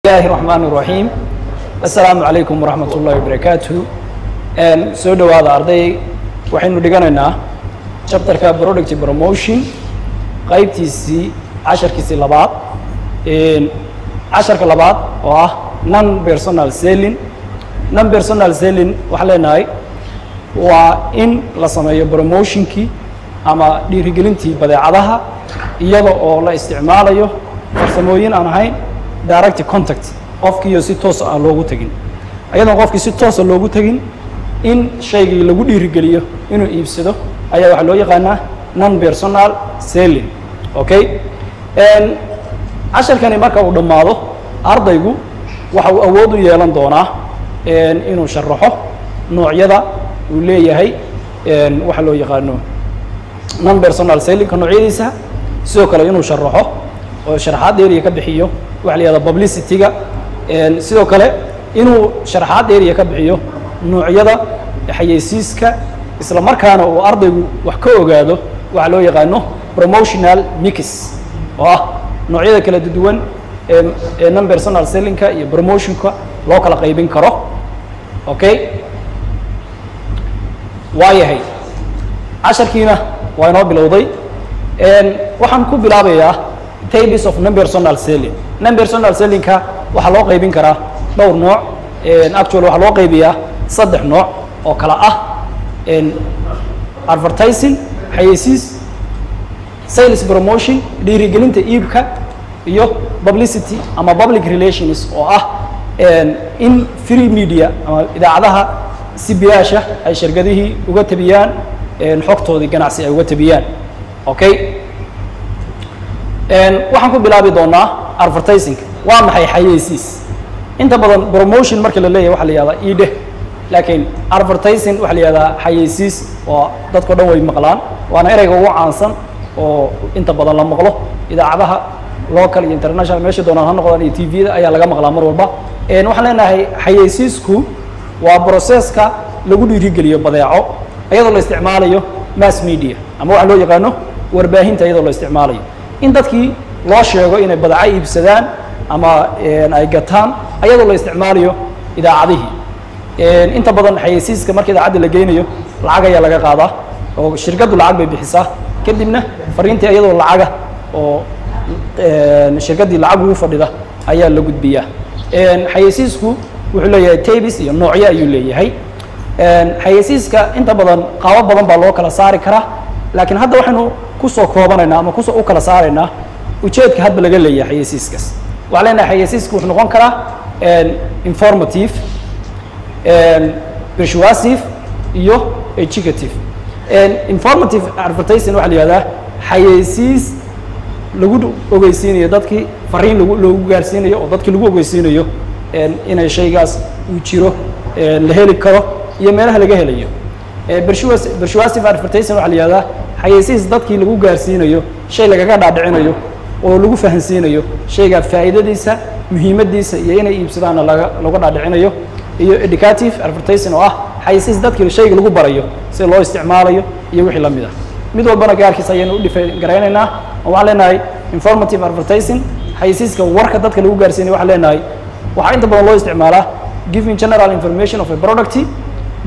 الله الرحمن الرحيم السلام عليكم ورحمة الله وبركاته سو دواada arday waxaynu dhiganaynaa chapterka product promotion qaybtiisii casharkiisii labaad casharka labaad oo ah non personal selling waxa leenahay waa in la sameeyo promotionkii ama dhiirigelintii badeecadaha iyada oo la isticmaalayo farsamooyin aan ahayn direct contact qofkii si toos ah loogu tagin ayadoo qofkii si toos ah loogu tagin in shaygii lagu dhiirigeliyo inuu iibsado ayaa waxa loo yaqaanaa non personal selling okay casharkani marka uu dhamaado ardaygu waxa uu awood u yeelan doonaa inuu sharaxo noocyada uu leeyahay waxa loo yaqaano non personal selling ka noocyadiisa sidoo kale inuu sharaxo oo sharaxaad dheer ka bixiyo waxa la yiraahdaa publicity-ga sidoo kale inuu sharaxaad dheer ka bixiyo noocyada xayeysiiska isla markaana uu ardaygu wax ka ogaado waxa loo yaqaano promotional mix oo ah noocyada kala duwan ee non personal selling-ka iyo promotion-ka loo kala qaybin karo okay waayahay casharkiina waa inoo bilowday waxaan ku bilaabayaa types of non-personal selling non-personal selling-ka waxaa loo qaybin karaa dhowr nooc actually waxaa loo qaybiyaa 3 nooc oo kala ah advertising xayeysiis sales promotion dhiirigelinta iibka iyo publicity ama public relations oo ah in free media ama idaacadaha si bilaasha ay shirkadihii uga tabiyaan xogtoodii ganacsi ay uga tabiyaan okay waxaan ku bilaabi doonaa advertising waa maxay xayeysiis inta badan promotion marka la leeyahay waxa la yiraahdaa iide laakiin advertising waxa la yiraahdaa xayeysiis oo dadka dhan way maqlaan waana ereyga ugu caansan oo inta badan la maqlo idaacadaha local iyo international meesha doonaan ha noqdaan iyo TV-da ayaa laga maqlaa mar walba waxaan leenahay xayeysiisku waa processka lagu dhiirigeliyo badeeco iyadoo la isticmaalayo mass media ama waxa loo yaqaano warbaahinta iyadoo la isticmaalayo in dadkii loo sheego inay badeeco iibsadaan ama ay gataan ayadoo la isticmaalayo idaacadihii inta badan xayeysiiska marka idaacadda la geynayo lacag ayaa laga qaadaa oo shirkaddu lacag bay bixisaa kadibna fariintii iyadoo lacaga oo shirkaddii lacag ugu fadhida ayaa la gudbiyaa xayeysiisku wuxuu leeyahay types iyo noocyo ayuu leeyahay xayeysiiska inta badan qaabo badan baa loo kala saari karaa laakiin hadda waxaynu kusoo koobanaynaa ama kusoo u kala saaraynaa ujeedka hadba laga leeyahay xayeysiiskaas waxaa leenahay xayeysiiska wuxuu noqon karaa informative persuasive iyo educative informative advertising waxaa la yihahdaa xayeysiis lagu ogeysiinayo dadkii fariin loogu gaarsiinayo oo dadkii lagu ogeysiinayo inay shaygaas uu jiro la heli karo iyo meelaha laga helayo persuasive advertising waxaa la yihahdaa xayeysiis dadkii lagu gaarsiinayo shay lagaga dhaadhicinayo oo lagu fahansiinayo shayga faa'iidadiisa muhiimadiisa iyo inay iibsadaana laga dhaadhicinayo iyo educative advertising oo ah xayeysiis dadkii shayga lagu barayo si loo isticmaalayo iyo wixii la mid ah mid walbana gaarkiisa ayaynu u dhifeyngaraynaynaa waxaan leenahay informative advertising xayeysiiska warka dadka lagu gaarsiinayo waxaan leenahay waxaa inta badan loo isticmaalaa giving general information of a product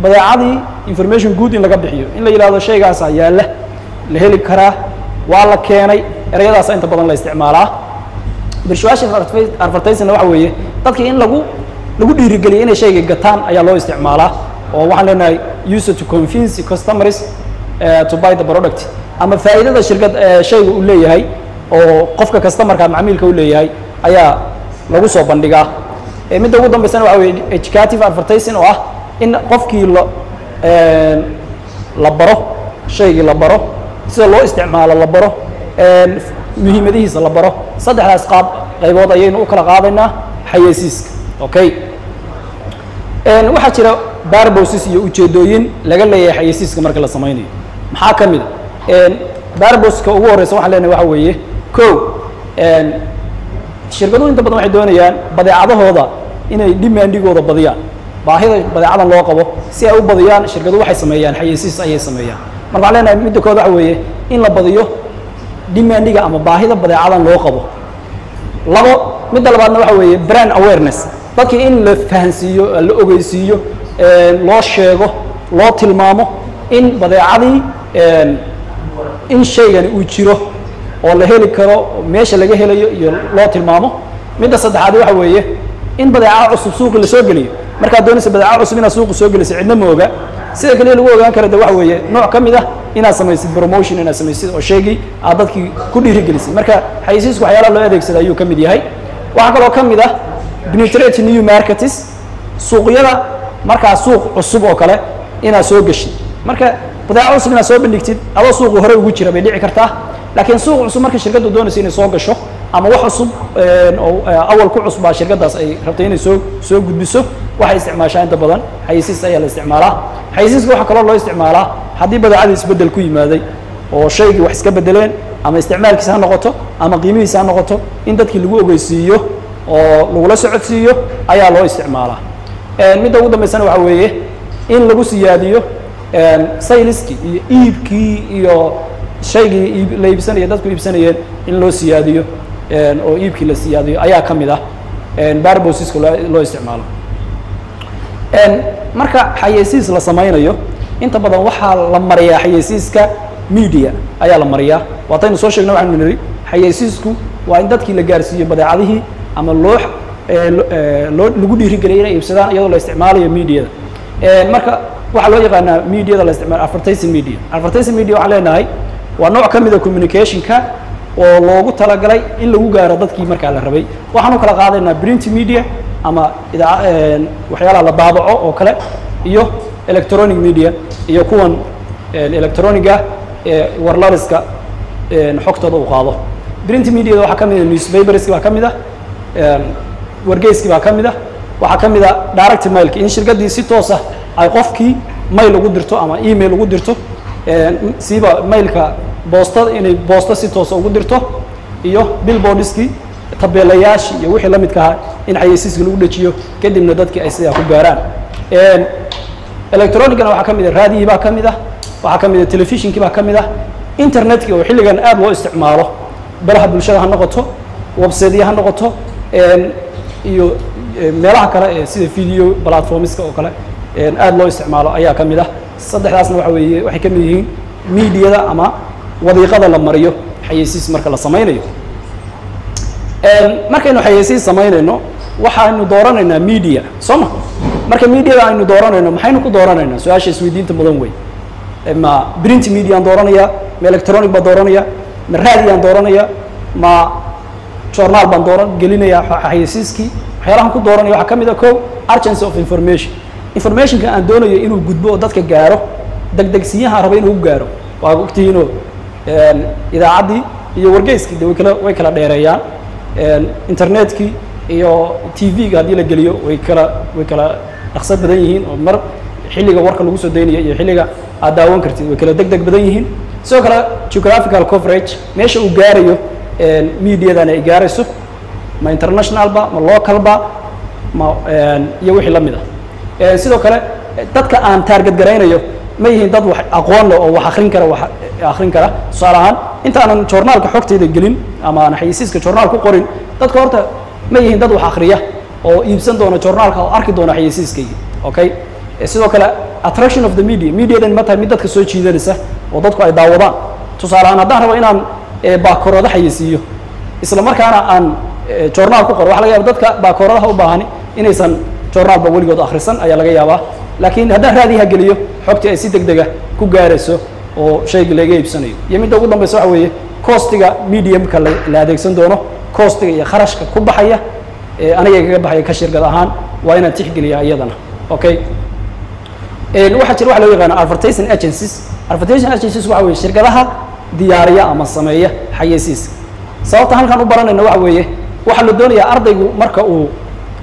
badeecadii information good in laga bixiyo in la yiraahdo shaygaas yaalla la heli karaa waa la keenay ereyadaas inta badan la isticmaalaa persuasive advertising waxa weeye dadkii in lagu dhiirigeliyo inay shayga gataan ayaa loo isticmaalaa oo waxaan leenahay use to convince customers to buy the product ama faa'iidada shirkad shayga uu leeyahay oo qofka customerka macmiilka uu leeyahay ayaa lagu soo bandhigaa midda ugu dambeysana waxa weeye educative advertising oo ah in qofkii la baro shaygii la baro sida loo isticmaalo la baro muhiimadihiisa la baro saddexdaas qaybood ayaynu u kala qaadaynaa xayeysiiska okay waxaa jira purposes iyo ujeedooyin laga leeyahay xayeysiiska marka la samaynayo maxaa ka mid ah purpose-ka ugu horeysa waxaan leenahay waxa weeye kow shirkaduhu inta badan waxay doonayaan badeecadahooda inay demandigooda badiyaan baahida badeecadan loo qabo si ay u badiyaan shirkaduhu waxay sameeyaan xayeysiis ayay sameeyaan marka waxaan leenahay midda kood waxa weeye in la badiyo demandiga ama baahida badeecadan loo qabo labo midda labaadna waxa weeye brand awareness dadkii in la fahansiiyo la ogeysiiyo loo sheego loo tilmaamo in badeecadii in shaygani uu jiro oo la heli karo meesha laga helayo iyo loo tilmaamo midda saddexaad waxa weeye in badeeca cusub suuqa la soo geliyo marka doonaysa badeeca cusub inaad suuqa soo geliso cidna ma oga sida kale lagu ogaan karo waxa weeye nooc kamid ah inaad samaysid promotion inaad samaysid oo sheegi aad dadkii ku dhiirigelisay marka xayisiisku waxyaalaha loo adeegsado ayuu kamid yahay waxa kaloo kamid ah penetrate new markets suuqyada marka suuq cusub oo kale inaad soo gashid marka badeeca cusub inaad soo bandhigtid adoo suuqa hore ugu jira bay dhici kartaa laakiin suuq cusub marka shirkadu doonaysa inay soo gasho ama wax cusub oo awal ku cusbaa shirkadaas ay rabtay inay soo gudbiso waxay isticmaashaa inta badan xayisiis ayaa la isticmaalaa xayisiiska waxa kaloo loo isticmaalaa haddii badeecadii isbedel ku yimaaday oo shaygii wax iska bedeleen ama isticmaalkiisa ha noqoto ama qiimihiisa ha noqoto in dadkii lagu ogeysiiyo oo lagula socodsiiyo ayaa loo isticmaalaa midda ugu dambaysana waxa weeye in lagu siyaadiyo sayliskii iyo iibkii iyo shaygii la iibsanaya dadku iibsanayeen in loo siyaadiyo oo iibkii la siyaadiyo ayaa ka mid ah barbosiska loo isticmaalo marka xayeysiis la samaynayo inta badan waxaa la mariyaa xayeysiiska media ayaa la mariyaa waataynu soo sheegna waxaanu niri xayeysiisku waa in dadkii la gaarsiiyo badeecadihii ama lagu dhiirigeliyay inay iibsadaan iyadoo la isticmaalayo mediada marka waxaa loo yaqaanaa mediada la isticmaalo advertising media waxaan leenahay waa nooc ka mida communicationka oo loogu talagalay in lagu gaaro dadkii markaa la rabay waxaanu kala qaadaynaa print media ama waxyaalaha la daabaco oo kale iyo electronic media iyo kuwan electroniga warlaliska xogtooda uu qaado print media waxaa ka mid ah newspaperski baa ka mid ah wargeyski baa ka mid ah waxaa ka mid ah direct mailki in shirkadii si toos ah ay qofkii mail ugu dirto ama email ugu dirto siiba mailka boostada inay boosto si toos ugu dirto iyo billboardski tabeelayaashii iyo wixii la midka ah in xayeysiiska lagu dhajiyo kadibna dadkii ay sidaa ku gaaraan electronicana waxaa ka mid ah raadiyii baa ka mid ah waxaa ka mid ah telefishinkii baa ka mid ah internetkii oo xilligan aad loo isticmaalo baraha bulshada ha noqoto websiteya ha noqoto iyo meelaha kale sida video platformska oo kale aad loo isticmaalo ayaa ka mid ah saddexdaasna waxa weeye waxay ka mid yihiin mediada ama wadiiqada la mariyo xayeysiis marka la samaynayo markaynu xayeysiis samaynayno waxaanu dooranaynaa media soo ma marka mediada aynu dooranayno maxaynu ku dooranaynaa su-aasha isweydiinta mudan wey ma print mediaan dooranaya ma electronic baan dooranaya ma raadiyaan dooranaya ma journaal baan gelinaya xayeysiiskii waxyaalahan ku dooranaya waxaa ka mid ah urgency of informationka aan doonayo inuu gudbo oo dadka gaaro degdegsiyaha raba inuu gaaro waa ogtihiinoo idaacaddii iyo wargeyskii way kala dheereeyaan internetkii iyo tv-ga haddii la geliyo way kala dhaqso badan yihiin oo mar xilliga warka lagu soo daynaya iyo xilliga aad daawan kartid way kala degdeg badan yihiin sidoo kale geographical coverage meesha uu gaarayo mediadana ay gaarayso ma internationalba ma localba ma iyo wixii la mid ah sidoo kale dadka aan target garaynayo ma yihiin dad wax aqoon leh oo wax akhrin kara tusaale ahaan intaanan journaalka xogtayda gelin ama aan xayeysiiska journaal ku qorin dadka horta ma yihiin dad wax akhriya oo iibsan doona journaalka oo arki doona xayeysiiskayga okay sidoo kale attraction of the mediadan ma tahay mid dadka soo jiidanaysa oo dadku ay daawadaan tusaale ahaan haddaan rabo inaan baakorooda xayeysiiyo isla markaana aan journaal ku qoro waxa laga yaaba dadka baakoroodaha u baahani inaysan journaalba weligood akhrisan ayaa laga yaabaa laakiin haddaan raadiyaha geliyo xogtii ay si degdega ku gaarayso oo shayga laga iibsanayo iyo midda ugu dambaysa waxa weeye costiga mediumka la adeegsan doono costiga iyo kharashka ku baxaya aniga kaga baxaya ka shirkad ahaan waa inaan tixgeliyaa iyadana okay waxaa jira waxa loo yaqaana advertising agencies waxa weeye shirkadaha diyaariya ama sameeya xayeysiiska sababta halkan u baranayna waxa weeye waxaa la doonayaa ardaygu marka uu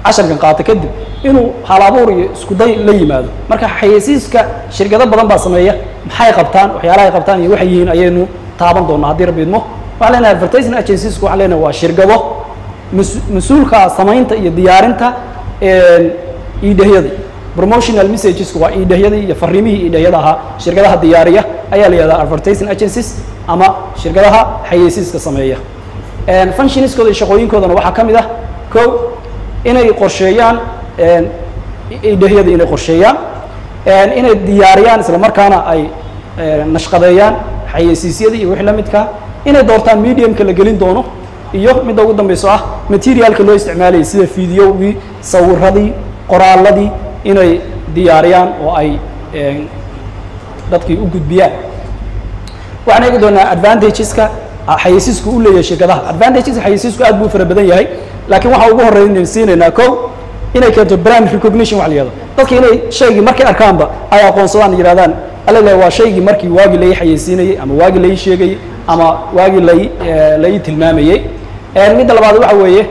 casharkan qaato kadib inuu hal-abuur iyo isku day la yimaado marka xayeysiiska shirkado badan baa sameeya maxay qabtaan waxyaalaha ay qabtaan iyo waxay yihiin ayaynu taaban doonaa haddii rabbi idmo waxaan leenahay advertising agencies waxaan leenahay waa shirkado mas-uulka samaynta iyo diyaarinta iidhahyada promotional messagesku waa iidhahyadii iyo fariimihii iidhahyada ahaa shirkadaha diyaariya ayaa la yihahdaa advertising agencies ama shirkadaha xayeysiiska sameeya functionskooda iyo shaqooyinkoodana waxaa ka mid ah kow inay qorsheeyaan idhahiyada inay qorsheeyaan inay diyaariyaan isla markaana ay nashqadeeyaan xayeysiisyada iyo wixii la midka inay doortaan mediumka la gelin doono iyo midda ugu dambayso ah materialka loo isticmaalayay sida videogii sawiradii qoraaladii inay diyaariyaan oo ay dadkii u gudbiyaan waxaan eegi doonaa advantageska xayeysiisku u leeyahay shirkadaha advantageska xayeysiisku aad buu fara badan yahay laakiin waxaa ugu horreyn siinaynaa kow inay keento brand recognition wax la yihahdo dadka inay shaygii markay arkaanba ay aqoonsadaan yidhahdaan alale waa shaygii markii waagii lai xayeysiinayey ama waagii lai sheegayey ama waagii lai tilmaamayey midda labaad waxa weeye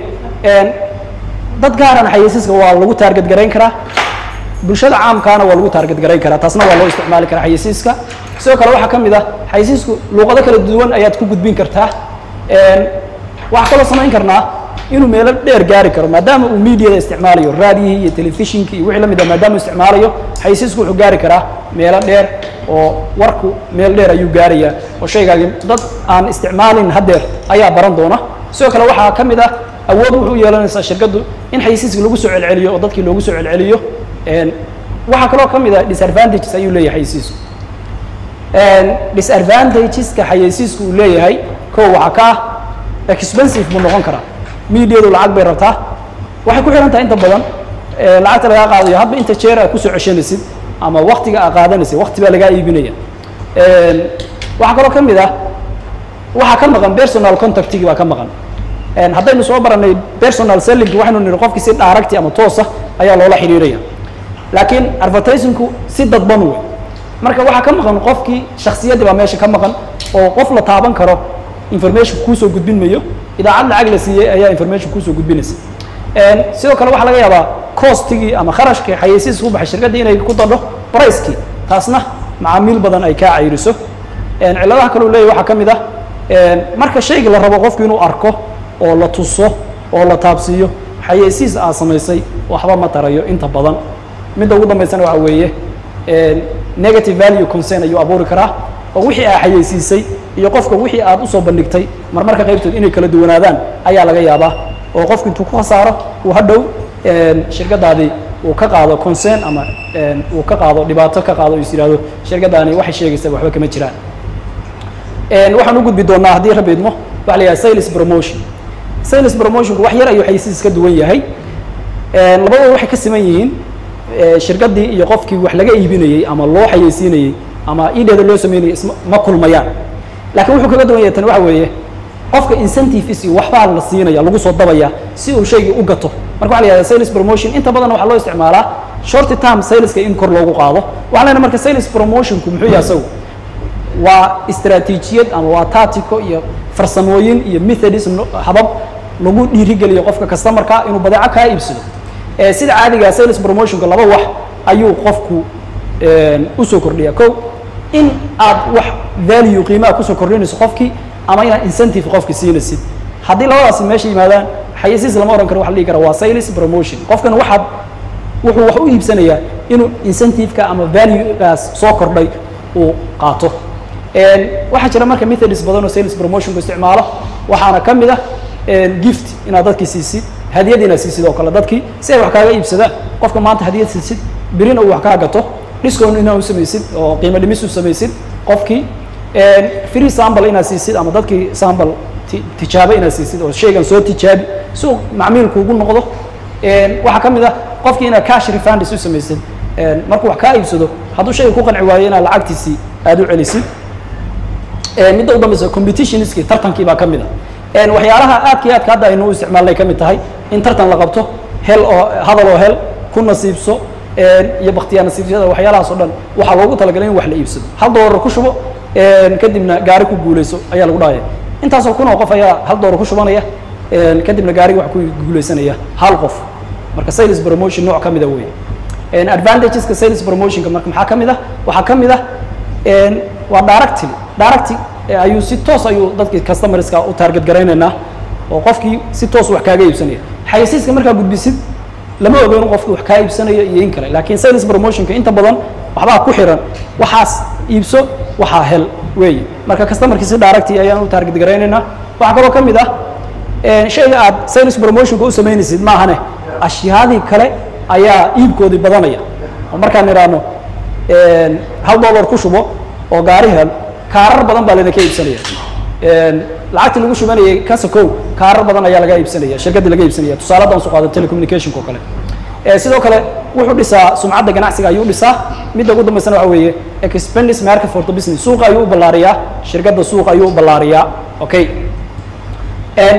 dad gaarana xayeysiiska waa lagu taarget garayn karaa bulshada caamkaana waa lagu taarget garayn karaa taasna waa loo isticmaali karaa xayeysiiska sidoo kale waxaa ka mid ah xayeysiisku luuqado kala duwan ayaad ku gudbin kartaa waxaa kaloo samayn karnaa inuu meelo dheer gaari karo maadaama uu mediada isticmaalayo raadiyihii iyo telefishinkii iyo wixii la mid ah maadaama uu isticmaalayo xayeysiisku wuxuu gaari karaa meelo dheer oo warku meel dheer ayuu gaarayaa oo shaygaagi dad aan isticmaalin haddeer ayaa baran doona sidoo kale waxaa ka mid ah awood wuxuu yeelanaysaa shirkaddu in xayeysiiska lagu soo celceliyo oo dadkii loogu soo celceliyo waxaa kaloo ka mid ah disadvantages ayuu leeyahay xayeysiisku disadvantageska xayeysiisku uu leeyahay kow waxaa ka ah expensive buu noqon karaa mediadu lacag bay rabtaa waxay ku xihan tahay inta badan lacagta lagaa qaadayo hadba inta jeer aad kusoo ceshanaysid ama waktiga aad qaadanaysid wakti baa lagaa iibinaya waxaa kaloo ka mid ah waxaa ka maqan personal contactigi baa ka maqan haddaynu soo baranay personal selling waxaynu nihi qofkii si dhaaragti ama toosa ayaa loola xiriiraya laakiin advertisingku si dadban wey marka waxaa ka maqan qofkii shaksiyaddii baa meesha ka maqan oo qof la taaban karo information kuusoo gudbin mayo idaacad lacag la siiyey ayaa information kuusoo gudbinaysa sidoo kale waxaa laga yaabaa costigii ama kharashkii xayeysiiska u baxay shirkaddii inay ku dadho bricekii taasna macaamiil badan ay kaa cayriso cilladaha kaleu leeyahy waxaa ka mid ah marka shayga la rabo qofku inuu arko oo la tuso oo la taabsiiyo xayeysiis aad samaysay waxba ma tarayo inta badan midda ugu dambaysana waxa weeye negative value concern ayuu abuuri karaa oo wixii aad xayeysiisay iyo qofka wixii aad usoo bandhigtay marmarka qaybtood inay kala duwanaadaan ayaa laga yaabaa oo qofku intuu ku khasaaro uu hadhow shirkadaadii uu ka qaado concern ama uu ka qaado dhibaato ka qaado is yidhahdo shirkadaani waxay sheegaysaa waxba kama jiraan waxaan u gudbi doonaa haddii rabbi idmo waxa la yidhaha sales promotion sales promotionku wax yar ayuu xayeysiis ka duwan yahay labadooda waxay ka siman yihiin shirkaddii iyo qofkii wax laga iibinayey ama loo xayeysiinayey ama ideeda loo sameynayay ma kulmayaan laakiin wuxuu kaga duwan yahay tan waxa weeye qofka incentives iyo waxbaa la siinaya lagu soo dabaya si uu shaygii u gato marka waxa la yihahda sales promotion inta badan waxaa loo isticmaalaa short term saleska in kor loogu qaado waxaa leenahay marka sales promotionku muxuu yahay asagu waa istaraatiijiyad ama waa tactico iyo farsamooyin iyo methodism habab lagu dhiirigeliyo qofka customerka inuu badeeco kaa iibsado sida caadiga sales promotionka laba wax ayuu qofku usoo kordhiya kow in aad wax value qiimaha kusoo kordhinayso qofkii ama inaad incentive qofki siinaysid haddii labadaasi meesha yimaadaan xayeysiis lama ohan karo waxa la dhihi kara waa sales promotion qofkan waxaad wuxuu wax u iibsanayaa inuu incentive-ka ama value-gaas soo kordhay uu qaato waxaa jira marka methods badan oo sales promotionku isticmaalo waxaana ka mid ah gift inaad dadkii siisid hadiyad inaad siisid oo kale dadkii si ay wax kaaga iibsadaan qofka maanta hadiyad siisid birina uu wax kaa gato discount inaad u samaysid oo qiimo dhimis u samaysid qofkii free sample inaad siisid ama dadkii sample tijaabo inaad siisid oo shaygan soo tijaabi si uu macmiilku ugu noqdo waxaa ka mid ah qofkii inaad cash refunds u samaysid markuu wax kaa iibsado hadduu shayga ku qanci waayo inaad lacagtiisii aad u celisid midda u dambaysa competitionskii tartankii baa ka mid ah waxyaalaha aadka iyo aadka hadda aynu u isticmaalnay ka mid tahay in tartan la qabto hel oo hadal oo hel ku nasiibso iyo baktiyaa nasiibsada waxyaalahaas oo dhan waxaa loogu talagalay in wax la iibsado $1 ku shubo kadibna gaari ku guulayso ayaa lagu dhahaya intaasoo kun oo qof ayaa $1 ku shubanaya kadibna gaariga wax ku guulaysanaya hal qof marka sales promotion nooc ka mida weeye advantageska sales promotionka marka maxaa ka mid ah waxaa ka mid ah waa directly ayuu si toos ayuu dadkii customerska u target garaynaynaa oo qofkii si toos wax kaaga iibsanaya xayeysiiska markaa gudbisid lama ogo in qofkii wax kaa iibsanayo iyo in kale laakiin sales promotionka inta badan waxbaa ku xiran waxaas iibso waxaa hel weeye marka customerkii si directly ayaan u target garaynaynaa waxaa kaloo ka mid ah shayga aad sales promotionka u samaynaysid maahane ashyaadii kale ayaa iibkoodii badanaya oo markaan idhaahno $1 ku shubo oo gaari hel kaarar badan baa laydinka iibsanaya lacagtii lagu shubanayay kasakow kaarar badan ayaa laga iibsanaya shirkaddii laga iibsanaya tusaaladan soo qaado telecommunicationka oo kale sidoo kale wuxuu dhisaa sumcadda ganacsiga ayuu dhisaa midda ugu dambaysana waxa weeye expandis market for the business suuqa ayuu u ballaariyaa shirkadda suuqa ayuu u ballaariyaa okay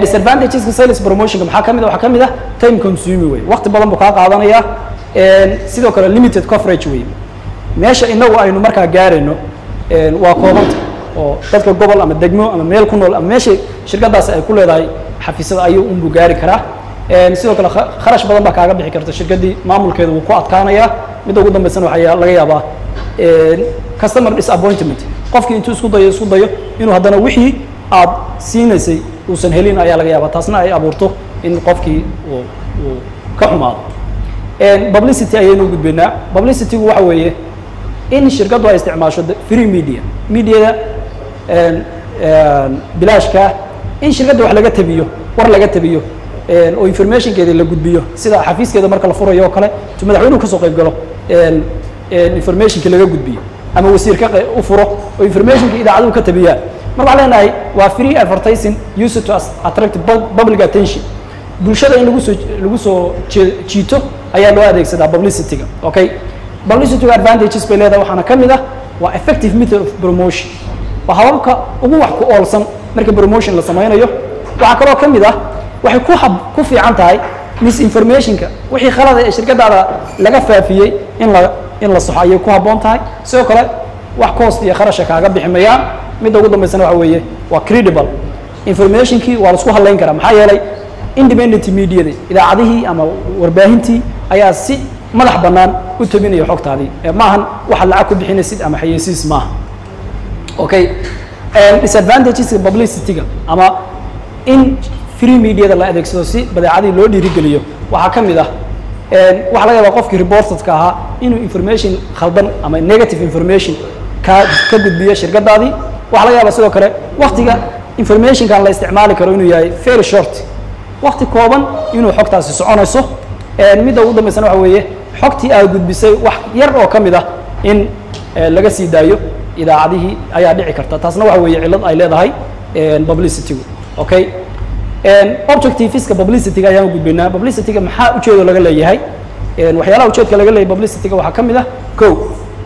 disadvantageska sales promotionka maxaa ka mid ah waxaa ka mid ah time consuming way waqti badan buu kaa qaadanayaa sidoo kale limited coverage way meesha inagu aynu markaa gaarayno waa koobanta oo dadka gobol ama degmo ama meel ku nool ama meesha shirkadaas ay ku leedahay xafiisyada ayuu unbu gaari karaa sidoo kale kharash badan baa kaaga bixi karta shirkaddii maamulkeeda wuu ku adkaanayaa midda ugu dambaysana waxaa laga yaabaa customer disappointment qofkii intuu isku dayo inuu haddana wixii aad siinaysay uusan helin ayaa laga yaabaa taasna ay abuurto in qofkii uu ka xumaado publicity ayaynu u gudbaynaa publicitygu waxa weeye in shirkaddu ay isticmaasho free mediada bilaashka in shirkadda wax laga tabiyo war laga tabiyo oo informationkeeda la gudbiyo sida xafiiskeeda marka la furayo oo kale tu madaxweynuhu ka soo qayb galo informationka laga gudbiyo ama wasiirka u furo oo informationka idaacaduhu ka tabiyaan marka waxaan leenahay waa free advertising used to attract public attention bulshada in lagu soo jiito ayaa loo adeegsadaa publicityga okay publicity advantages bay leedahay waxaana ka mid ah waa effective method of promotion waa hababka ugu wax ku oolsan marka promotion la samaynayo waxaa kaloo ka mid ah waxay ku fiican tahay misinformationka wixii khalad ee shirkadaada laga faafiyey in la soxo ayay ku habboon tahay sidoo kale wax cost iyo kharasha kaaga bixi mayaan midda ugu dambaysana waxa weeye waa credible informationkii waa la isku hadlayn karaa maxaa yeelay independent mediada idaacadihii ama warbaahintii ayaa si madax bannaan u tabinaya xogtaadii maahan waxaad lacag ku bixinaysid ama xayeysiis maaha okay disadvantageska publicityga ama in free mediada la adeegsado si badeecadii loo dhiirigeliyo waxaa ka mid ah waxaa laga yaabaa qofkii reportedka ahaa inuu information khaldan ama negative information ka gudbiyo shirkadaadii waxaa laga yaabaa sidoo kale waktiga informationkan la isticmaali karo inuu yahay very short wakti kooban inuu xogtaasi soconayso midda ugu dambaysana waxa weeye xogtii aad gudbisay wax yar oo ka mid ah in laga sii daayo idaacadihii ayaa dhici karta taasna waxa weeye cillad ay leedahay publicitygu okay objectiveska publicityga ayaan gudbaynaa publicityga maxaa ujeedo laga leeyahay waxyaalaha ujeedka laga leeyahay publicityga waxaa ka mid ah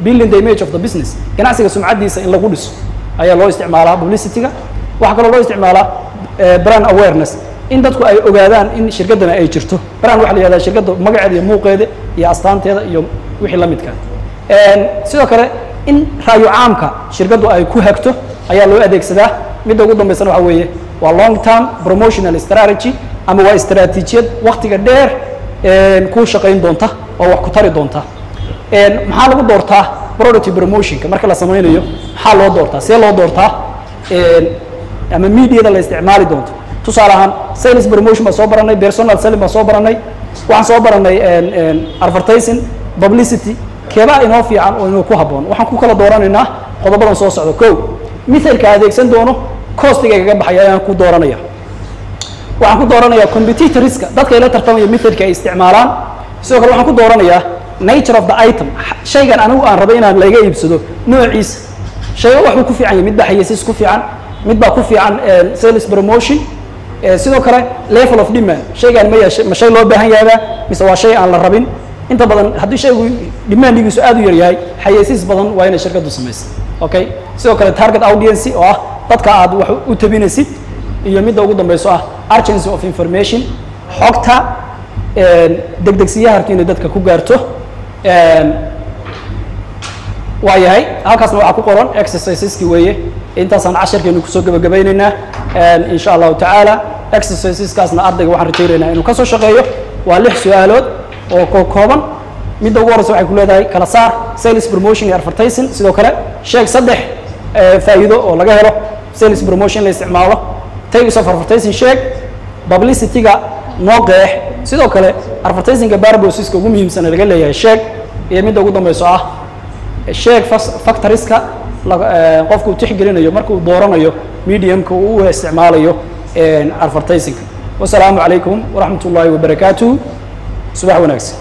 building the image of the business ganacsiga sumcaddiisa in lagu dhiso ayaa loo isticmaalaa publicityga waxaa kaloo loo isticmaalaa brand awareness in dadku ay ogaadaan in shirkaddana ay jirto brand waxa la yihahdaa shirkadda magaceeda iyo muuqeeda iyo astaanteeda iyo wixii la midka sidoo kale in raayo caamka shirkaddu ay ku hagto ayaa loo adeegsadaa midda ugu dambaysana waxa weeye waa long term promotional strategy ama waa istaraatiijiyad waktiga dheer kuu shaqayn doonta oo wax ku tari doonta maxaa lagu doortaa product promotionka marka la samaynayo maxaa loo doortaa see loo doortaa ama mediada la isticmaali doonto tusaale ahaan sales promotion baan soo baranay personal selling baan soo baranay waxaan soo baranay advertising publicity keebaa inoo fiican oo inuu ku habboon waxaan ku kala dooranaynaa qodobadan soo socda mithalka adeegsan doono costiga igaga baxaya ayaan ku dooranaya waxaan ku dooranayaa competitorska dadka ila tartamaya mithalka ay isticmaalaan sidoo kale waxaan ku dooranayaa nature of the item shaygan anigu aan rabo inaan laga iibsado noociisa shayga waxuu ku fiican yahay mid baa xayeysiis ku fiican mid baa ku fiican sales promotion sidoo kale level of demand shaygan ma shay loo baahan yahay mise waa shay aan la rabin inta badan haddii shaygu demandigiisu aad u yar yahay xayeysiis badan waa inay shirkaddu samaysa okay sidoo kale target audience oo ah dadka aad wax u tabinaysid iyo midda ugu dambayso ah urgency of information xogta degdegsiyaha inay dadka ku gaarto waa yahay halkaasna waxaa ku qoran exerciseski weeye intaasaan casharkeenu kusoo gabagabaynaynaa insha allahu tacaala exerciseskaasna ardayga waxaan rajaynaynaa inuu ka soo shaqeeyo waa 6 su-aalood oo kooban midda ugu horeysa waxay ku leedahay kala saar sales promotion iyo advertising sidoo kale sheeg 3 faa'iido oo laga helo sales promotion la isticmaalo types of advertising sheeg publicityga noo qeex sidoo kale advertisingka purposes ugu muhiimsan laga leeyahay sheeg iyo midda ugu dambayso ah sheeg factorieska qofku tixgelinayo markuu dooranayo mediumka uu isticmaalayo advertisingka wasalaamu calaykum waraxmat ullaahi wabarakaatuh subax wanaagsan